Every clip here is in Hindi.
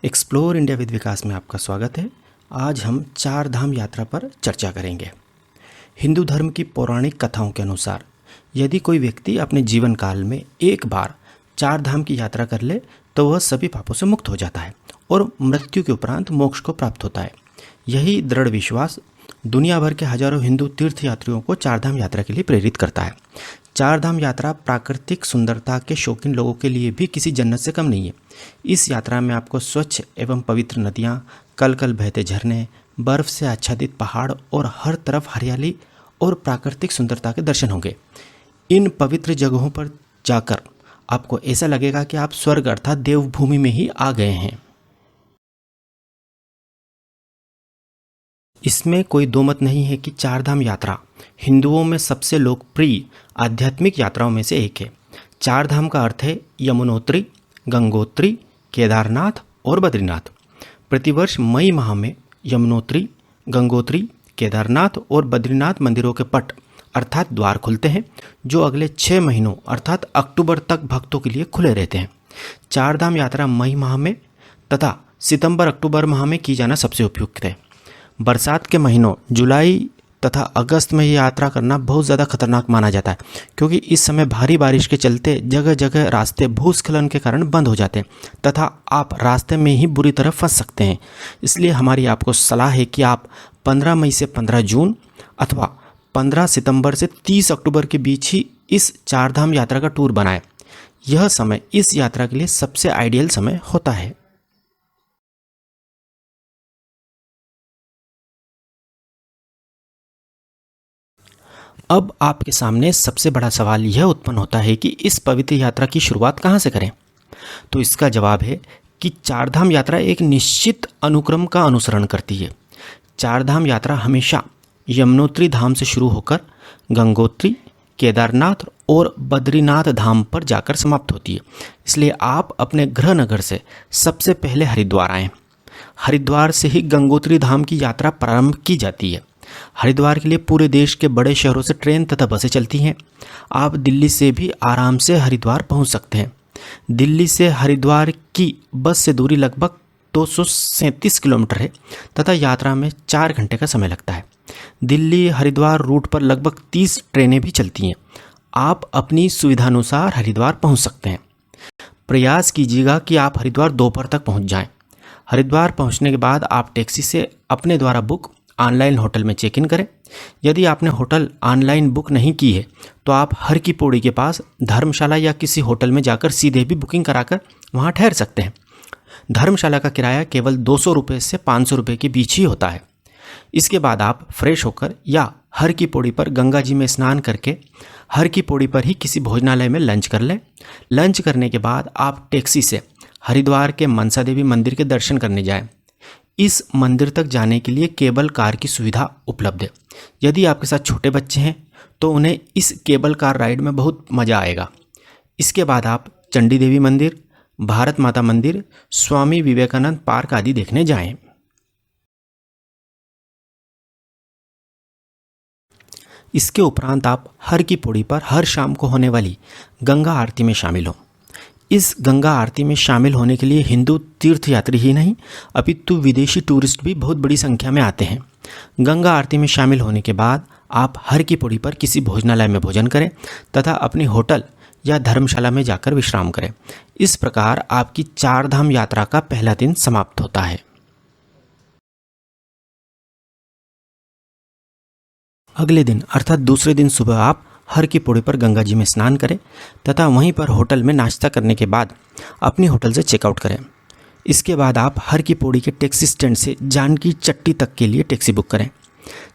एक्सप्लोर इंडिया विद विकास में आपका स्वागत है। आज हम चार धाम यात्रा पर चर्चा करेंगे। हिंदू धर्म की पौराणिक कथाओं के अनुसार यदि कोई व्यक्ति अपने जीवन काल में एक बार चार धाम की यात्रा कर ले तो वह सभी पापों से मुक्त हो जाता है और मृत्यु के उपरांत मोक्ष को प्राप्त होता है। यही दृढ़ विश्वास दुनिया भर के हजारों हिंदू तीर्थयात्रियों को चारधाम यात्रा के लिए प्रेरित करता है। चारधाम यात्रा प्राकृतिक सुंदरता के शौकीन लोगों के लिए भी किसी जन्नत से कम नहीं है। इस यात्रा में आपको स्वच्छ एवं पवित्र नदियाँ, कल कल बहते झरने, बर्फ से आच्छादित पहाड़ और हर तरफ हरियाली और प्राकृतिक सुंदरता के दर्शन होंगे। इन पवित्र जगहों पर जाकर आपको ऐसा लगेगा कि आप स्वर्ग अर्थात देवभूमि में ही आ गए हैं। इसमें कोई दो मत नहीं है कि चारधाम यात्रा हिंदुओं में सबसे लोकप्रिय आध्यात्मिक यात्राओं में से एक है। चारधाम का अर्थ है यमुनोत्री, गंगोत्री, केदारनाथ और बद्रीनाथ। प्रतिवर्ष मई माह में यमुनोत्री, गंगोत्री, केदारनाथ और बद्रीनाथ मंदिरों के पट अर्थात द्वार खुलते हैं, जो अगले 6 महीनों अर्थात अक्टूबर तक भक्तों के लिए खुले रहते हैं। चारधाम यात्रा मई माह में तथा सितंबर अक्टूबर माह में की जाना सबसे उपयुक्त है। बरसात के महीनों जुलाई तथा अगस्त में यात्रा करना बहुत ज़्यादा खतरनाक माना जाता है, क्योंकि इस समय भारी बारिश के चलते जगह जगह रास्ते भूस्खलन के कारण बंद हो जाते हैं तथा आप रास्ते में ही बुरी तरह फंस सकते हैं। इसलिए हमारी आपको सलाह है कि आप 15 मई से 15 जून अथवा 15 सितंबर से 30 अक्टूबर के बीच ही इस चारधाम यात्रा का टूर बनाएं। यह समय इस यात्रा के लिए सबसे आइडियल समय होता है। अब आपके सामने सबसे बड़ा सवाल यह उत्पन्न होता है कि इस पवित्र यात्रा की शुरुआत कहाँ से करें। तो इसका जवाब है कि चारधाम यात्रा एक निश्चित अनुक्रम का अनुसरण करती है। चारधाम यात्रा हमेशा यमुनोत्री धाम से शुरू होकर गंगोत्री, केदारनाथ और बद्रीनाथ धाम पर जाकर समाप्त होती है। इसलिए आप अपने गृह नगर से सबसे पहले हरिद्वार आएँ। हरिद्वार से ही गंगोत्री धाम की यात्रा प्रारंभ की जाती है। हरिद्वार के लिए पूरे देश के बड़े शहरों से ट्रेन तथा बसें चलती हैं। आप दिल्ली से भी आराम से हरिद्वार पहुंच सकते हैं। दिल्ली से हरिद्वार की बस से दूरी लगभग 237 किलोमीटर है तथा यात्रा में 4 घंटे का समय लगता है। दिल्ली हरिद्वार रूट पर लगभग 30 ट्रेनें भी चलती हैं। आप अपनी सुविधानुसार हरिद्वार पहुंच सकते हैं। प्रयास कीजिएगा कि आप हरिद्वार दोपहर तक पहुंच जाएं। हरिद्वार पहुंचने के बाद आप टैक्सी से अपने द्वारा बुक ऑनलाइन होटल में चेक इन करें। यदि आपने होटल ऑनलाइन बुक नहीं की है तो आप हर की पौड़ी के पास धर्मशाला या किसी होटल में जाकर सीधे भी बुकिंग कराकर वहां ठहर सकते हैं। धर्मशाला का किराया केवल 200 रुपये से 500 रुपये के बीच ही होता है। इसके बाद आप फ्रेश होकर या हर की पौड़ी पर गंगा जी में स्नान करके हर की पौड़ी पर ही किसी भोजनालय में लंच कर लें। लंच करने के बाद आप टैक्सी से हरिद्वार के मनसा देवी मंदिर के दर्शन करने जाएं। इस मंदिर तक जाने के लिए केबल कार की सुविधा उपलब्ध है। यदि आपके साथ छोटे बच्चे हैं तो उन्हें इस केबल कार राइड में बहुत मज़ा आएगा। इसके बाद आप चंडी देवी मंदिर, भारत माता मंदिर, स्वामी विवेकानंद पार्क आदि देखने जाएं। इसके उपरांत आप हर की पौड़ी पर हर शाम को होने वाली गंगा आरती में शामिल हों। इस गंगा आरती में शामिल होने के लिए हिंदू तीर्थयात्री ही नहीं अपितु विदेशी टूरिस्ट भी बहुत बड़ी संख्या में आते हैं। गंगा आरती में शामिल होने के बाद आप हर की पौड़ी पर किसी भोजनालय में भोजन करें तथा अपनी होटल या धर्मशाला में जाकर विश्राम करें। इस प्रकार आपकी चारधाम यात्रा का पहला दिन समाप्त होता है। अगले दिन अर्थात दूसरे दिन सुबह आप हर की पौड़ी पर गंगा जी में स्नान करें तथा वहीं पर होटल में नाश्ता करने के बाद अपनी होटल से चेकआउट करें। इसके बाद आप हर की पौड़ी के टैक्सी स्टैंड से जानकी चट्टी तक के लिए टैक्सी बुक करें।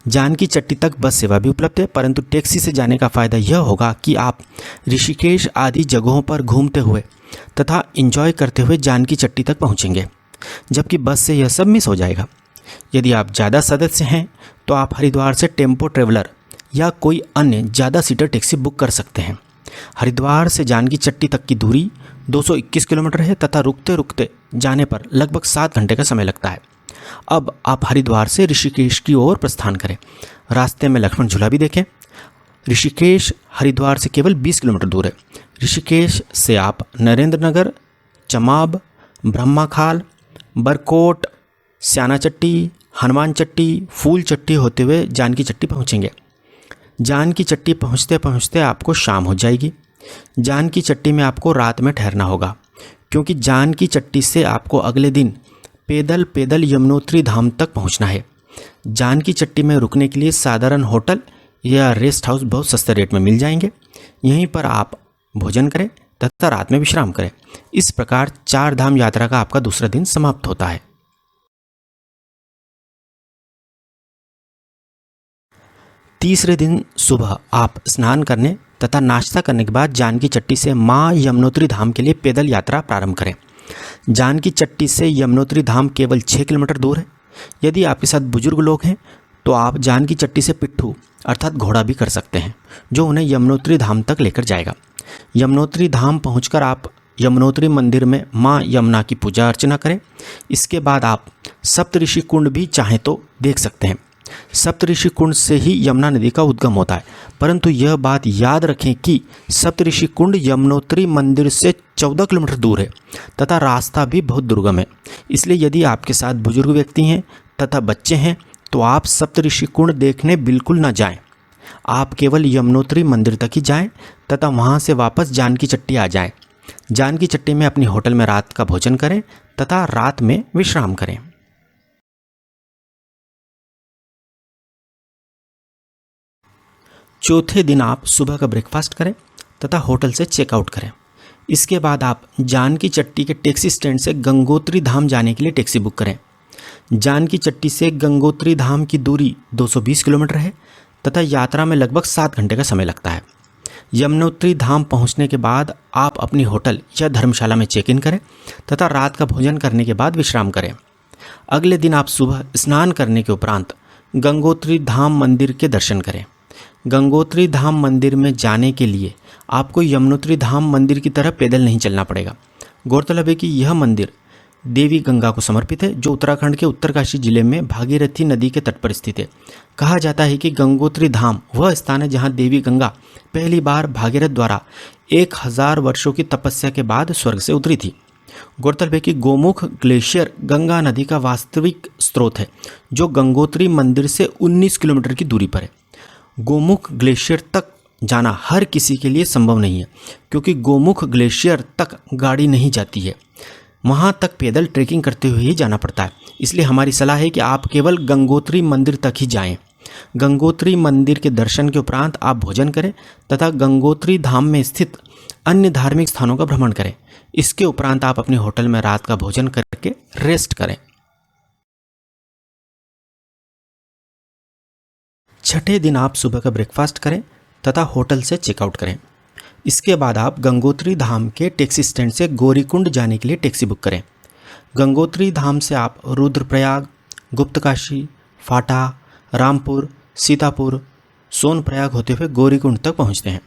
जानकी चट्टी तक बस सेवा भी उपलब्ध है, परंतु टैक्सी से जाने का फ़ायदा यह होगा कि आप ऋषिकेश आदि जगहों पर घूमते हुए तथा एंजॉय करते हुए जानकी चट्टी तक पहुँचेंगे, जबकि बस से यह सब मिस हो जाएगा। यदि आप ज़्यादा सदस्य हैं तो आप हरिद्वार से टेम्पो ट्रेवलर या कोई अन्य ज़्यादा सीटर टैक्सी बुक कर सकते हैं। हरिद्वार से जानकी चट्टी तक की दूरी 221 किलोमीटर है तथा रुकते रुकते जाने पर लगभग 7 घंटे का समय लगता है। अब आप हरिद्वार से ऋषिकेश की ओर प्रस्थान करें। रास्ते में लक्ष्मण झूला भी देखें। ऋषिकेश हरिद्वार से केवल 20 किलोमीटर दूर है। ऋषिकेश से आप नरेंद्र नगर, चमाब, ब्रह्माखाल, बरकोट, स्याना चट्टी, हनुमान चट्टी, फूल चट्टी होते हुए जानकी चट्टी पहुँचेंगे। जानकी चट्टी पहुँचते पहुँचते आपको शाम हो जाएगी। जानकी चट्टी में आपको रात में ठहरना होगा, क्योंकि जानकी चट्टी से आपको अगले दिन पैदल पैदल यमुनोत्री धाम तक पहुंचना है। जानकी चट्टी में रुकने के लिए साधारण होटल या रेस्ट हाउस बहुत सस्ते रेट में मिल जाएंगे। यहीं पर आप भोजन करें तथा रात में विश्राम करें। इस प्रकार 4 धाम यात्रा का आपका दूसरा दिन समाप्त होता है। तीसरे दिन सुबह आप स्नान करने तथा नाश्ता करने के बाद जानकी चट्टी से माँ यमुनोत्री धाम के लिए पैदल यात्रा प्रारंभ करें। जानकी चट्टी से यमुनोत्री धाम केवल 6 किलोमीटर दूर है। यदि आपके साथ बुजुर्ग लोग हैं तो आप जानकी चट्टी से पिट्ठू अर्थात घोड़ा भी कर सकते हैं, जो उन्हें यमुनोत्री धाम तक लेकर जाएगा। यमुनोत्री धाम पहुंचकर आप यमुनोत्री मंदिर में माँ यमुना की पूजा अर्चना करें। इसके बाद आप सप्तऋषि कुंड भी चाहें तो देख सकते हैं। सप्तऋषि कुंड से ही यमुना नदी का उद्गम होता है, परंतु यह बात याद रखें कि सप्तऋषि कुंड यमुनोत्री मंदिर से 14 किलोमीटर दूर है तथा रास्ता भी बहुत दुर्गम है। इसलिए यदि आपके साथ बुजुर्ग व्यक्ति हैं तथा बच्चे हैं तो आप सप्तऋषि कुंड देखने बिल्कुल ना जाएं। आप केवल यमुनोत्री मंदिर तक ही जाएं तथा वहां से वापस जानकी चट्टी आ जाएं। जानकी चट्टी में अपनी होटल में रात का भोजन करें तथा रात में विश्राम करें। चौथे दिन आप सुबह का ब्रेकफास्ट करें तथा होटल से चेकआउट करें। इसके बाद आप जानकी चट्टी के टैक्सी स्टैंड से गंगोत्री धाम जाने के लिए टैक्सी बुक करें। जानकी चट्टी से गंगोत्री धाम की दूरी 220 किलोमीटर है तथा यात्रा में लगभग 7 घंटे का समय लगता है। यमुनोत्री धाम पहुंचने के बाद आप अपनी होटल या धर्मशाला में चेक इन करें तथा रात का भोजन करने के बाद विश्राम करें। अगले दिन आप सुबह स्नान करने के उपरांत गंगोत्री धाम मंदिर के दर्शन करें। गंगोत्री धाम मंदिर में जाने के लिए आपको यमुनोत्री धाम मंदिर की तरह पैदल नहीं चलना पड़ेगा। गौरतलब है कि यह मंदिर देवी गंगा को समर्पित है, जो उत्तराखंड के उत्तरकाशी जिले में भागीरथी नदी के तट पर स्थित है। कहा जाता है कि गंगोत्री धाम वह स्थान है जहां देवी गंगा पहली बार भागीरथ द्वारा 1000 वर्षों की तपस्या के बाद स्वर्ग से उतरी थी। गौरतलब है कि गोमुख ग्लेशियर गंगा नदी का वास्तविक स्रोत है, जो गंगोत्री मंदिर से 19 किलोमीटर की दूरी पर है। गोमुख ग्लेशियर तक जाना हर किसी के लिए संभव नहीं है, क्योंकि गोमुख ग्लेशियर तक गाड़ी नहीं जाती है। वहाँ तक पैदल ट्रैकिंग करते हुए ही जाना पड़ता है। इसलिए हमारी सलाह है कि आप केवल गंगोत्री मंदिर तक ही जाएं। गंगोत्री मंदिर के दर्शन के उपरांत आप भोजन करें तथा गंगोत्री धाम में स्थित अन्य धार्मिक स्थानों का भ्रमण करें। इसके उपरांत आप अपने होटल में रात का भोजन करके रेस्ट करें। छठे दिन आप सुबह का ब्रेकफास्ट करें तथा होटल से चेकआउट करें। इसके बाद आप गंगोत्री धाम के टैक्सी स्टैंड से गौरीकुंड जाने के लिए टैक्सी बुक करें। गंगोत्री धाम से आप रुद्रप्रयाग, गुप्तकाशी, फाटा, रामपुर, सीतापुर, सोनप्रयाग होते हुए गौरीकुंड तक पहुंचते हैं।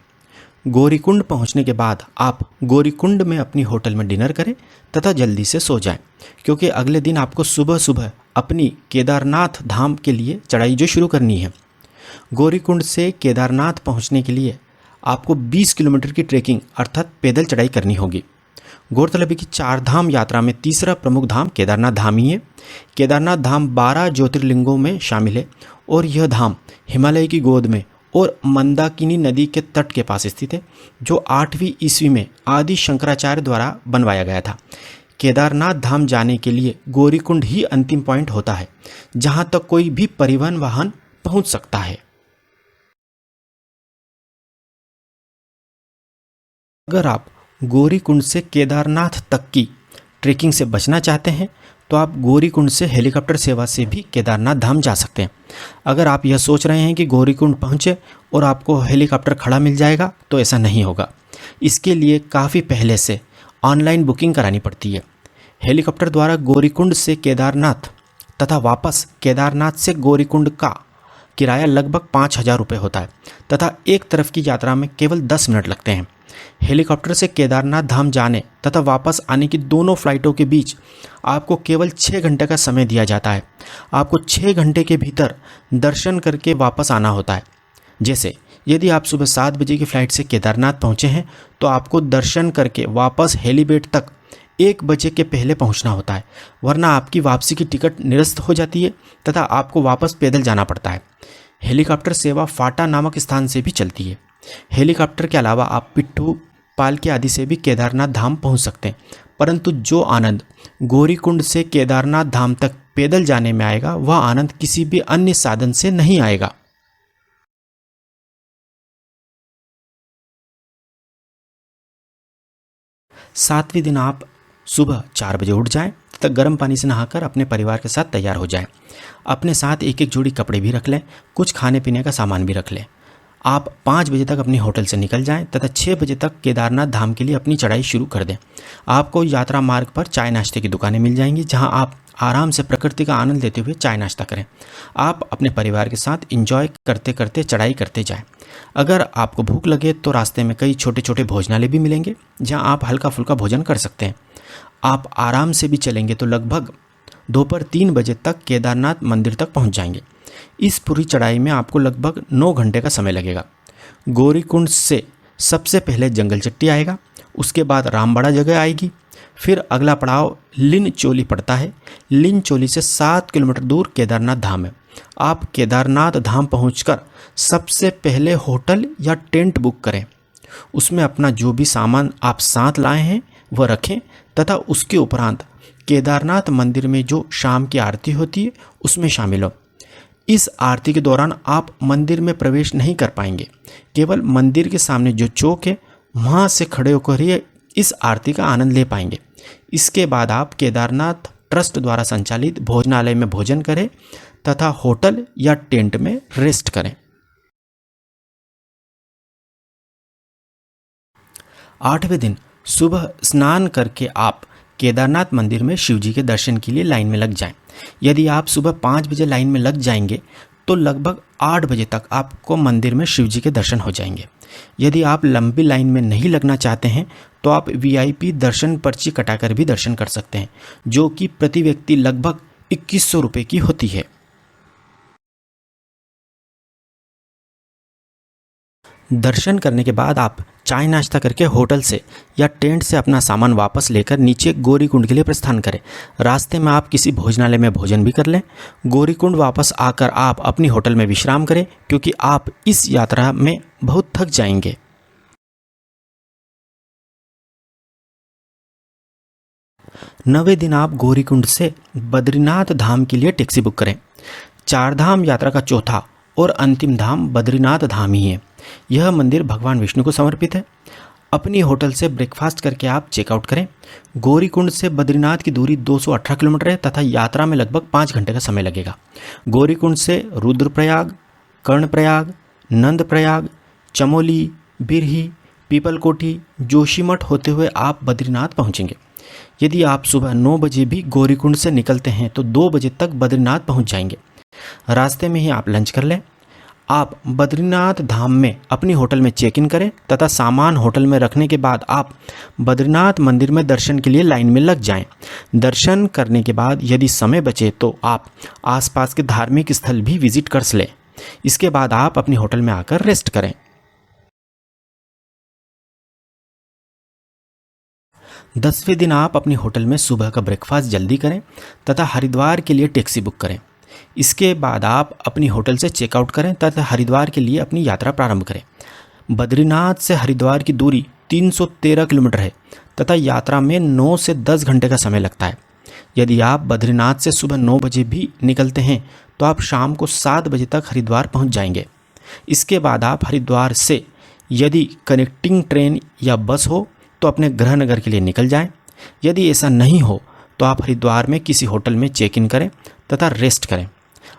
गौरीकुंड पहुंचने के बाद आप गौरीकुंड में अपनी होटल में डिनर करें तथा जल्दी से सो जाएं, क्योंकि अगले दिन आपको सुबह सुबह अपनी केदारनाथ धाम के लिए चढ़ाई जो शुरू करनी है। गौरीकुंड से केदारनाथ पहुंचने के लिए आपको 20 किलोमीटर की ट्रैकिंग अर्थात पैदल चढ़ाई करनी होगी। गौरतलब है कि 4 धाम यात्रा में तीसरा प्रमुख धाम केदारनाथ धाम ही है। केदारनाथ धाम 12 ज्योतिर्लिंगों में शामिल है और यह धाम हिमालय की गोद में और मंदाकिनी नदी के तट के पास स्थित है, जो 8वीं ईस्वी में आदि शंकराचार्य द्वारा बनवाया गया था। केदारनाथ धाम जाने के लिए गौरीकुंड ही अंतिम पॉइंट होता है, जहां तक कोई भी परिवहन वाहन पहुंच सकता है। अगर आप गौरीकुंड से केदारनाथ तक की ट्रैकिंग से बचना चाहते हैं तो आप गौरीकुंड से हेलीकॉप्टर सेवा से भी केदारनाथ धाम जा सकते हैं। अगर आप यह सोच रहे हैं कि गौरीकुंड पहुंचे और आपको हेलीकॉप्टर खड़ा मिल जाएगा, तो ऐसा नहीं होगा। इसके लिए काफ़ी पहले से ऑनलाइन बुकिंग करानी पड़ती है। हेलीकॉप्टर द्वारा गौरीकुंड से केदारनाथ तथा वापस केदारनाथ से गौरीकुंड का किराया लगभग 5000 रुपये होता है तथा एक तरफ की यात्रा में केवल 10 मिनट लगते हैं। हेलीकॉप्टर से केदारनाथ धाम जाने तथा वापस आने की दोनों फ्लाइटों के बीच आपको केवल 6 घंटे का समय दिया जाता है। आपको 6 घंटे के भीतर दर्शन करके वापस आना होता है। जैसे यदि आप सुबह 7 बजे की फ़्लाइट से केदारनाथ पहुंचे हैं तो आपको दर्शन करके वापस हेलीपैड तक 1 बजे के पहले पहुंचना होता है, वरना आपकी वापसी की टिकट निरस्त हो जाती है तथा आपको वापस पैदल जाना पड़ता है। हेलीकॉप्टर सेवा फाटा नामक स्थान से भी चलती है। हेलीकॉप्टर के अलावा आप पिट्ठू, पालकी आदि से भी केदारनाथ धाम पहुंच सकते हैं, परंतु जो आनंद गौरीकुंड से केदारनाथ धाम तक पैदल जाने में आएगा वह आनंद किसी भी अन्य साधन से नहीं आएगा। 7वें दिन आप सुबह 4 बजे उठ जाएं तथा गर्म पानी से नहाकर अपने परिवार के साथ तैयार हो जाएं। अपने साथ एक एक जोड़ी कपड़े भी रख लें, कुछ खाने पीने का सामान भी रख लें। आप 5 बजे तक अपनी होटल से निकल जाएं तथा 6 बजे तक केदारनाथ धाम के लिए अपनी चढ़ाई शुरू कर दें। आपको यात्रा मार्ग पर चाय नाश्ते की दुकानें मिल जाएंगी, जहां आप आराम से प्रकृति का आनंद लेते हुए चाय नाश्ता करें। आप अपने परिवार के साथ एंजॉय करते करते चढ़ाई करते जाएं। अगर आपको भूख लगे तो रास्ते में कई छोटे छोटे भोजनालय भी मिलेंगे, जहां आप हल्का फुल्का भोजन कर सकते हैं। आप आराम से भी चलेंगे तो लगभग दोपहर 3 बजे तक केदारनाथ मंदिर तक पहुंच जाएंगे। इस पूरी चढ़ाई में आपको लगभग 9 घंटे का समय लगेगा। गौरीकुंड से सबसे पहले जंगल चट्टी आएगा, उसके बाद रामबाड़ा जगह आएगी, फिर अगला पड़ाव लिनचोली पड़ता है। लिनचोली से 7 किलोमीटर दूर केदारनाथ धाम है। आप केदारनाथ धाम पहुंचकर सबसे पहले होटल या टेंट बुक करें। उसमें अपना जो भी सामान आप साथ लाए हैं वह रखें तथा उसके उपरांत केदारनाथ मंदिर में जो शाम की आरती होती है उसमें शामिल हो। इस आरती के दौरान आप मंदिर में प्रवेश नहीं कर पाएंगे, केवल मंदिर के सामने जो चौक है वहाँ से खड़े होकर ही इस आरती का आनंद ले पाएंगे। इसके बाद आप केदारनाथ ट्रस्ट द्वारा संचालित भोजनालय में भोजन करें तथा होटल या टेंट में रेस्ट करें। 8वें दिन सुबह स्नान करके आप केदारनाथ मंदिर में शिवजी के दर्शन के लिए लाइन में लग जाएं। यदि आप सुबह 5 बजे लाइन में लग जाएंगे तो लगभग 8 बजे तक आपको मंदिर में शिवजी के दर्शन हो जाएंगे। यदि आप लंबी लाइन में नहीं लगना चाहते हैं तो आप VIP दर्शन पर्ची कटाकर भी दर्शन कर सकते हैं, जो कि प्रति व्यक्ति लगभग 2100 रुपये की होती है। दर्शन करने के बाद आप चाय नाश्ता करके होटल से या टेंट से अपना सामान वापस लेकर नीचे गौरीकुंड के लिए प्रस्थान करें। रास्ते में आप किसी भोजनालय में भोजन भी कर लें। गौरीकुंड वापस आकर आप अपनी होटल में विश्राम करें, क्योंकि आप इस यात्रा में बहुत थक जाएंगे। नवें दिन आप गौरीकुंड से बद्रीनाथ धाम के लिए टैक्सी बुक करें। 4 धाम यात्रा का चौथा और अंतिम धाम बद्रीनाथ धाम ही है। यह मंदिर भगवान विष्णु को समर्पित है। अपनी होटल से ब्रेकफास्ट करके आप चेकआउट करें। गौरीकुंड से बद्रीनाथ की दूरी 218 किलोमीटर है तथा यात्रा में लगभग 5 घंटे का समय लगेगा। गौरीकुंड से रुद्रप्रयाग, कर्णप्रयाग, नंदप्रयाग, चमोली, बिरही, पीपलकोटी, जोशीमठ होते हुए आप बद्रीनाथ पहुंचेंगे। यदि आप सुबह 9 बजे भी गौरीकुंड से निकलते हैं तो 2 बजे तक बद्रीनाथ पहुंच जाएंगे। रास्ते में ही आप लंच कर लें। आप बद्रीनाथ धाम में अपनी होटल में चेक इन करें तथा सामान होटल में रखने के बाद आप बद्रीनाथ मंदिर में दर्शन के लिए लाइन में लग जाएं। दर्शन करने के बाद यदि समय बचे तो आप आसपास के धार्मिक स्थल भी विजिट कर लें। इसके बाद आप अपनी होटल में आकर रेस्ट करें। 10वें दिन आप अपनी होटल में सुबह का ब्रेकफास्ट जल्दी करें तथा हरिद्वार के लिए टैक्सी बुक करें। इसके बाद आप अपनी होटल से चेकआउट करें तथा हरिद्वार के लिए अपनी यात्रा प्रारंभ करें। बद्रीनाथ से हरिद्वार की दूरी 313 किलोमीटर है तथा यात्रा में 9 से 10 घंटे का समय लगता है। यदि आप बद्रीनाथ से सुबह 9 बजे भी निकलते हैं तो आप शाम को 7 बजे तक हरिद्वार पहुंच जाएंगे। इसके बाद आप हरिद्वार से यदि कनेक्टिंग ट्रेन या बस हो तो अपने गृह नगर के लिए निकल जाएं। यदि ऐसा नहीं हो तो आप हरिद्वार में किसी होटल में चेक इन करें तथा रेस्ट करें।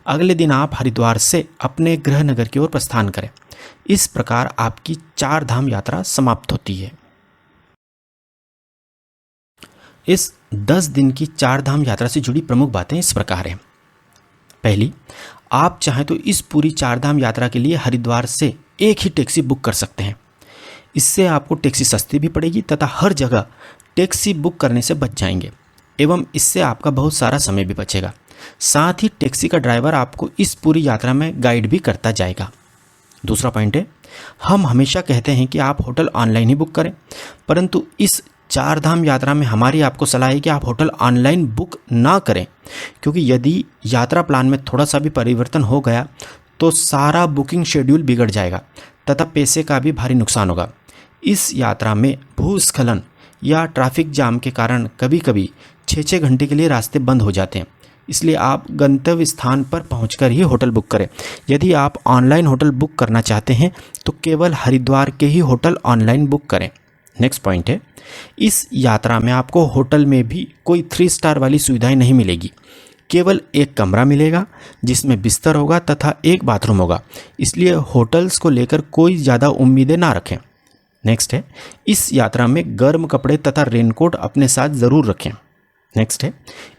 अगले दिन आप हरिद्वार से अपने गृह नगर की ओर प्रस्थान करें। इस प्रकार आपकी 4 धाम यात्रा समाप्त होती है। इस 10 दिन की 4 धाम यात्रा से जुड़ी प्रमुख बातें इस प्रकार हैं। पहली, आप चाहें तो इस पूरी 4 धाम यात्रा के लिए हरिद्वार से एक ही टैक्सी बुक कर सकते हैं। इससे आपको टैक्सी सस्ती भी पड़ेगी तथा हर जगह टैक्सी बुक करने से बच जाएंगे एवं इससे आपका बहुत सारा समय भी बचेगा। साथ ही टैक्सी का ड्राइवर आपको इस पूरी यात्रा में गाइड भी करता जाएगा। दूसरा पॉइंट है, हम हमेशा कहते हैं कि आप होटल ऑनलाइन ही बुक करें, परंतु इस चार धाम यात्रा में हमारी आपको सलाह है कि आप होटल ऑनलाइन बुक ना करें, क्योंकि यदि यात्रा प्लान में थोड़ा सा भी परिवर्तन हो गया तो सारा बुकिंग शेड्यूल बिगड़ जाएगा तथा पैसे का भी भारी नुकसान होगा। इस यात्रा में भूस्खलन या ट्रैफिक जाम के कारण कभी कभी 6-6 घंटे के लिए रास्ते बंद हो जाते हैं, इसलिए आप गंतव्य स्थान पर पहुंचकर ही होटल बुक करें। यदि आप ऑनलाइन होटल बुक करना चाहते हैं तो केवल हरिद्वार के ही होटल ऑनलाइन बुक करें। नेक्स्ट पॉइंट है, इस यात्रा में आपको होटल में भी कोई 3 स्टार वाली सुविधाएं नहीं मिलेगी। केवल एक कमरा मिलेगा जिसमें बिस्तर होगा तथा एक बाथरूम होगा, इसलिए होटल्स को लेकर कोई ज़्यादा उम्मीदें ना रखें। नेक्स्ट है, इस यात्रा में गर्म कपड़े तथा रेनकोट अपने साथ ज़रूर रखें। नेक्स्ट है,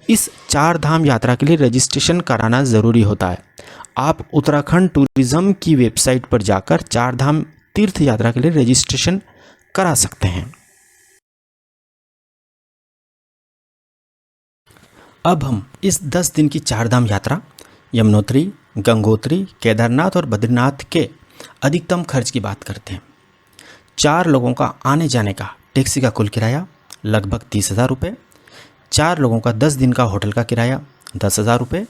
इस चार धाम यात्रा के लिए रजिस्ट्रेशन कराना ज़रूरी होता है। आप उत्तराखंड टूरिज़्म की वेबसाइट पर जाकर चार धाम तीर्थ यात्रा के लिए रजिस्ट्रेशन करा सकते हैं। अब हम इस 10 दिन की चार धाम यात्रा यमुनोत्री, गंगोत्री, केदारनाथ और बद्रीनाथ के अधिकतम खर्च की बात करते हैं। 4 लोगों का आने जाने का टैक्सी का कुल किराया लगभग 30,000 रुपये, 4 लोगों का 10 दिन का होटल का किराया 10,000 रुपये,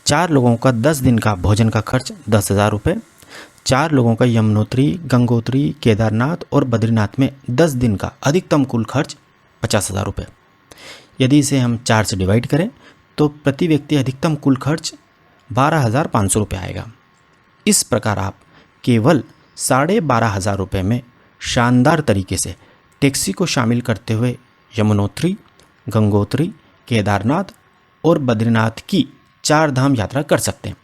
4 लोगों का 10 दिन का भोजन का खर्च 10,000 रुपये, 4 लोगों का यमुनोत्री, गंगोत्री, केदारनाथ और बद्रीनाथ में 10 दिन का अधिकतम कुल खर्च 50,000 रुपये। यदि इसे हम 4 से डिवाइड करें तो प्रति व्यक्ति अधिकतम कुल खर्च 12,500 रुपये आएगा। इस प्रकार आप केवल 12,500 रुपये में शानदार तरीके से टैक्सी को शामिल करते हुए यमुनोत्री, गंगोत्री, केदारनाथ और बद्रीनाथ की चार धाम यात्रा कर सकते हैं।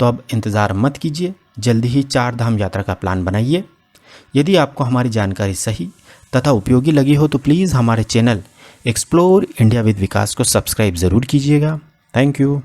तो अब इंतज़ार मत कीजिए, जल्दी ही चार धाम यात्रा का प्लान बनाइए। यदि आपको हमारी जानकारी सही तथा उपयोगी लगी हो तो प्लीज़ हमारे चैनल एक्सप्लोर इंडिया विद विकास को सब्सक्राइब ज़रूर कीजिएगा। Thank you.